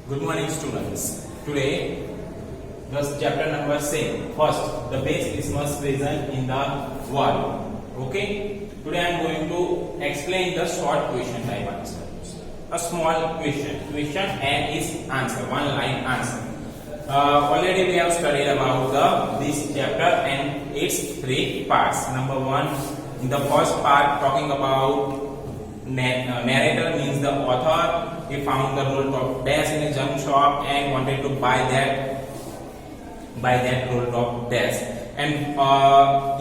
Good morning, students. Today, the chapter number 6. First, the best Christmas present in the world. Okay. Today, I am going to explain the short question type answer. A small question and its answer. One line answer. Already we have studied about this chapter and its three parts. Number one, in the first part, talking about narrator means the author. He found the roll top dash in a junk shop and wanted to buy that roll top dash. And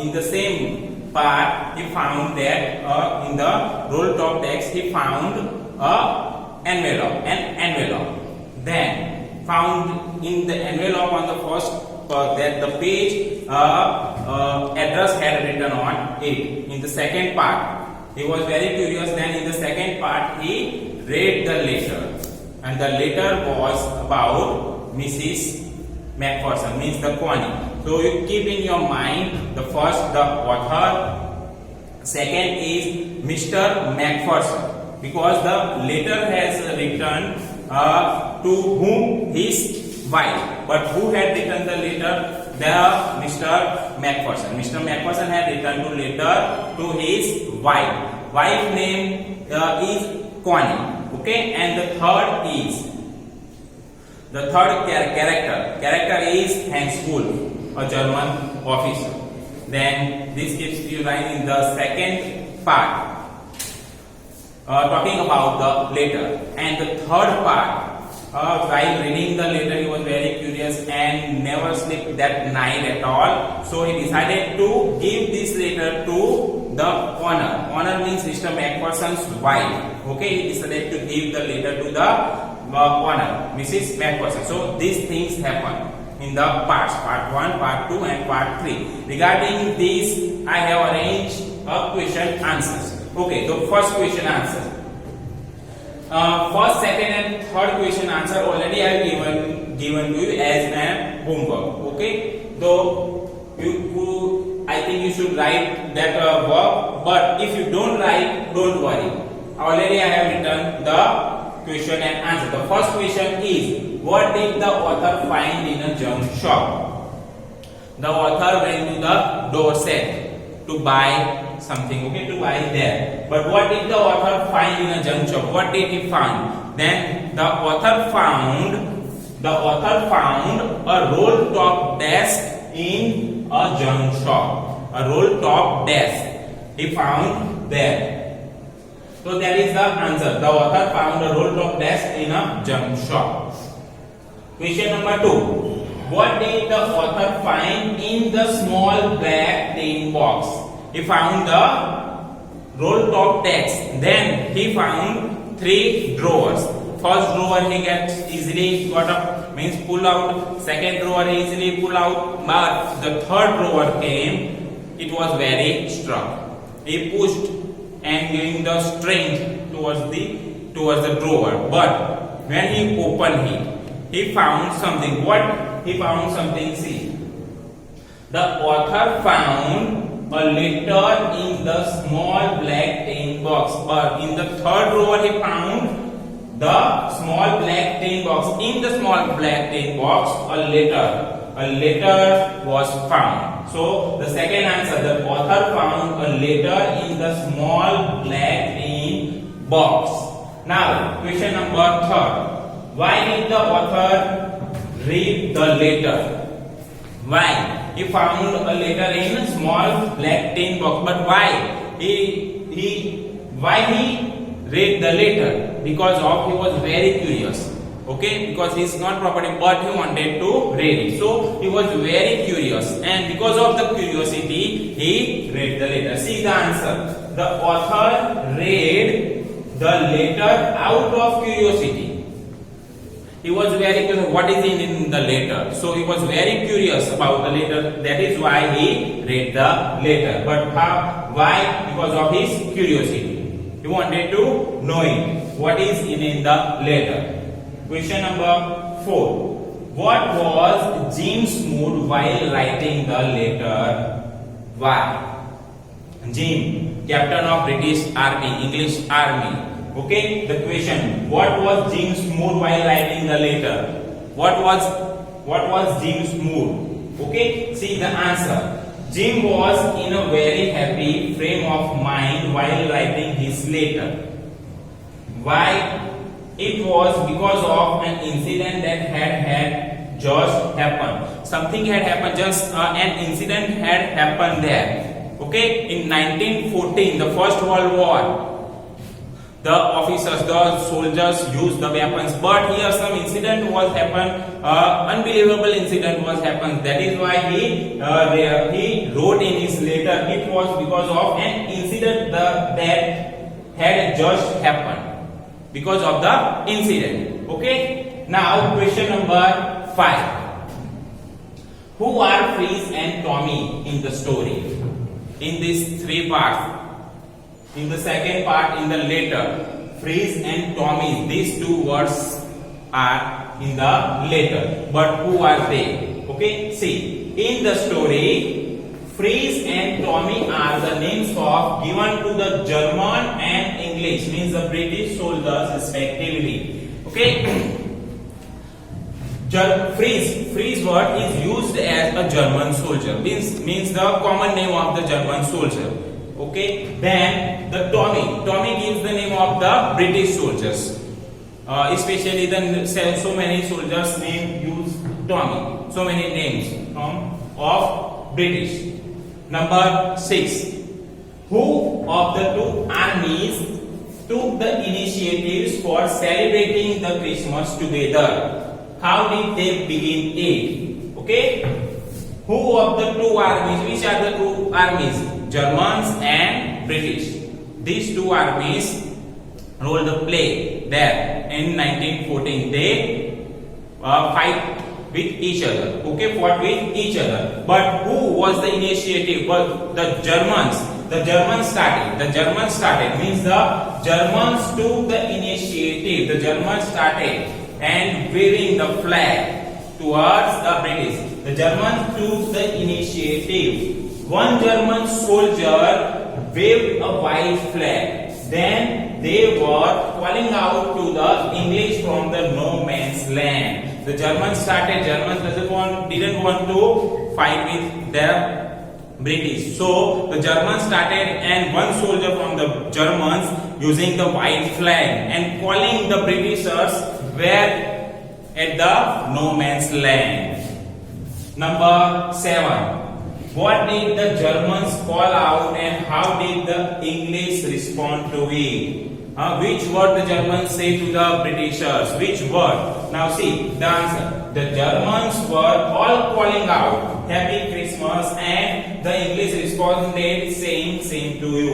in the same part, he found that in the roll top dash he found an envelope. Then found in the envelope on the first that the page address had written on it. In the second part, he was very curious. Then in the second part, he read the letter, and the letter was about Mrs. Macpherson, means the Connie. So you keep in your mind the first, the author. Second is Mr. Macpherson, because the letter has written to whom? His wife. But who had written the letter? The Mr. Macpherson. Mr. Macpherson had written the letter to his wife. Wife name is Connie. Okay, and the third character is Hans Wolf, a German officer. Then this keeps you right in the second part, talking about the letter. And the third part, while reading the letter, he was very curious and never slept that night at all. So he decided to give this letter to the owner. Owner means Mr. Macpherson's wife. Okay, he decided to give the letter to the owner, Mrs. Macpherson. So these things happen in the parts, part 1, part 2 and part 3. Regarding this, I have arranged a question answers. Okay, the first question answer. First, second and third question answer already I have given to you as a homework. Okay, so I think you should write that work, but if you don't write, don't worry. Already I have written the question and answer. The first question is, what did the author find in a junk shop? The author went to the doorstep to buy something, okay, to buy there. But what did the author find in a junk shop? What did he find? Then the author found a roll top desk in a junk shop. A roll top desk he found there. So that is the answer. The author found a roll top desk in a junk shop. Question number 2. What did the author find in the small black tin box? He found the roll top desk. Then he found 3 drawers. First drawer he gets easily got up, means pull out. Second drawer he easily pull out. But the third drawer came, it was very strong. He pushed and giving the strength towards the drawer. But when he opened it, he found something. What he found something? See, the author found a letter in the small black tin box. But in the third drawer he found the small black tin box. In the small black tin box, a letter was found. So the second answer, the author found a letter in the small black tin box. Now, question number 3. Why did the author read the letter? Why? He found a letter in a small black tin box. But why? Why he read the letter? Because he was very curious. Okay, because he is not property, but he wanted to read it. So he was very curious, and because of the curiosity, he read the letter. See the answer. The author read the letter out of curiosity. He was very curious. What is in the letter? So he was very curious about the letter. That is why he read the letter. But how? Why? Because of his curiosity. He wanted to know it. What is in the letter? Question number 4. What was Jim's mood while writing the letter? Why? Jim, captain of British Army, English Army. Okay, the question: what was Jim's mood while writing the letter? What was Jim's mood? Okay, see the answer. Jim was in a very happy frame of mind while writing his letter. Why? It was because of an incident that had just happened. Something had happened, just an incident had happened there. Okay, in 1914, the First World War, the officers, the soldiers used the weapons, but here some incident was happened, unbelievable incident was happened. That is why he wrote in his letter, it was because of an incident that had just happened. Because of the incident. Okay. Now question number 5. Who are Freeze and Tommy in the story? In these 3 parts. In the second part, in the letter, Freeze and Tommy, these 2 words are in the letter. But who are they? Okay. See, in the story, Freeze and Tommy are the names of given to the German and English, means the British soldiers respectively. Okay. Freeze word is used as a German soldier, means the common name of the German soldier. Okay. Then the Tommy gives the name of the British soldiers. Especially then so many soldiers name use Tommy. So many names of British. Number 6. Who of the 2 armies took the initiatives for celebrating the Christmas together? How did they begin it? Okay. Who of the 2 armies? Which are the 2 armies? Germans and British. These 2 armies rolled the play there in 1914. They fight with each other. Okay, fought with each other. But who was the initiative? Well, the Germans. The Germans started. The Germans started means the Germans took the initiative. The Germans started and waving the flag towards the British. The Germans took the initiative. One German soldier waved a white flag. Then they were calling out to the English from the no man's land. The Germans started. Germans didn't want to fight with the British. So the Germans started, and one soldier from the Germans using the white flag and calling the Britishers were at the no man's land. Number 7. What did the Germans call out and how did the English respond to it? Which word the Germans say to the Britishers? Which word? Now see the answer. The Germans were all calling out Happy Christmas, and the English responded saying same to you.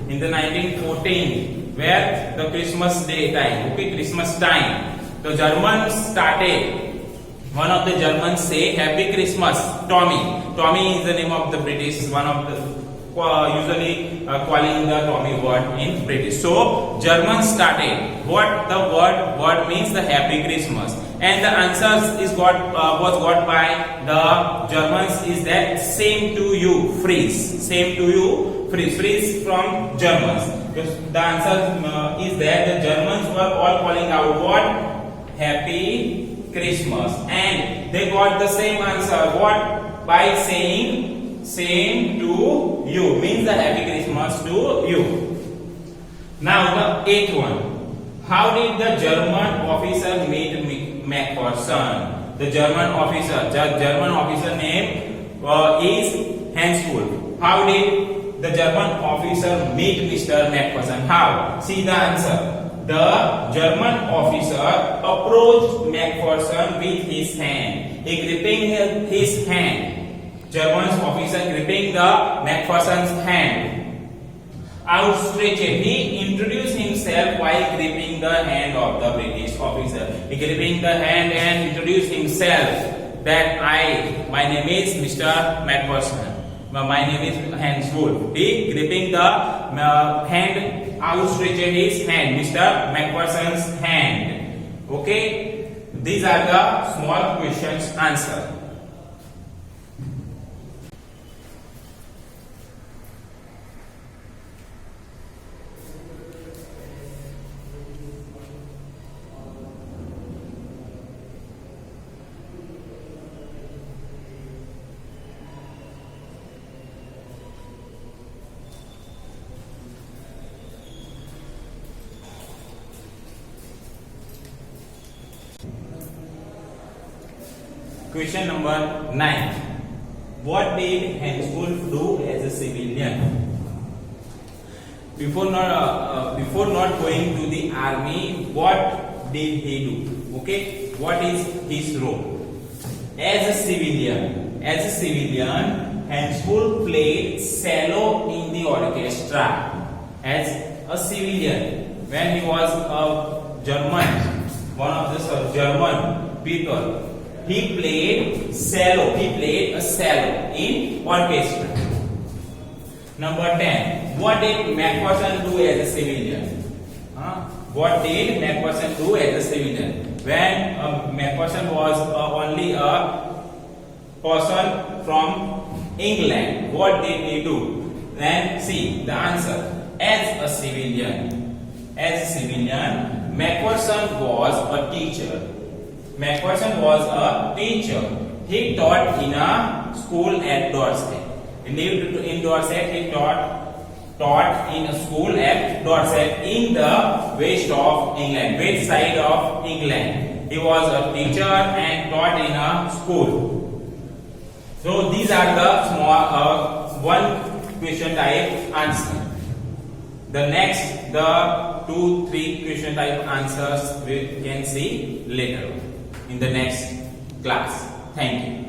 In the 1914, where the Christmas day time, okay, Christmas time, the Germans started. One of the Germans say Happy Christmas, Tommy. Tommy is the name of the British, one of the usually calling the Tommy word in British. So Germans started. What the word means? The Happy Christmas. And the answer is was got by the Germans is that same to you, Freeze. Same to you, Freeze. Freeze from Germans. The answer is that the Germans were all calling out what? Happy Christmas, and they got the same answer. What? By saying same to you, means the Happy Christmas to you. Now the 8th one. How did the German officer meet Macpherson? The German officer name is Hans Wolf. How did the German officer meet Mr. Macpherson? How? See the answer. The German officer approached Macpherson with his hand. He gripping his hand. German officer gripping the Macpherson's hand. Outstretched. He introduced himself while gripping the hand of the British officer. He gripping the hand and introduced himself that my name is Mr. Macpherson. My name is Hans Wolf. He gripping the hand, outstretched his hand, Mr. Macpherson's hand. Okay, these are the small questions answer. Question number 9. What did Henschel do as a civilian? Before not going to the army, what did he do? Okay, what is his role? As a civilian, Henschel played cello in the orchestra. As a civilian, when he was a German, one of the German people, he played cello. He played a cello in orchestra. Number 10. What did Macpherson do as a civilian? What did Macpherson do as a civilian? When Macpherson was only a person from England, what did he do? Then see the answer. As a civilian, Macpherson was a teacher. He taught in a school at Dorset. He lived in Dorset. He taught in a school at Dorset in the west side of England. He was a teacher and taught in a school. So these are the small one question type answer. The next, the 2-3 question type answers we can see later in the next class. Thank you.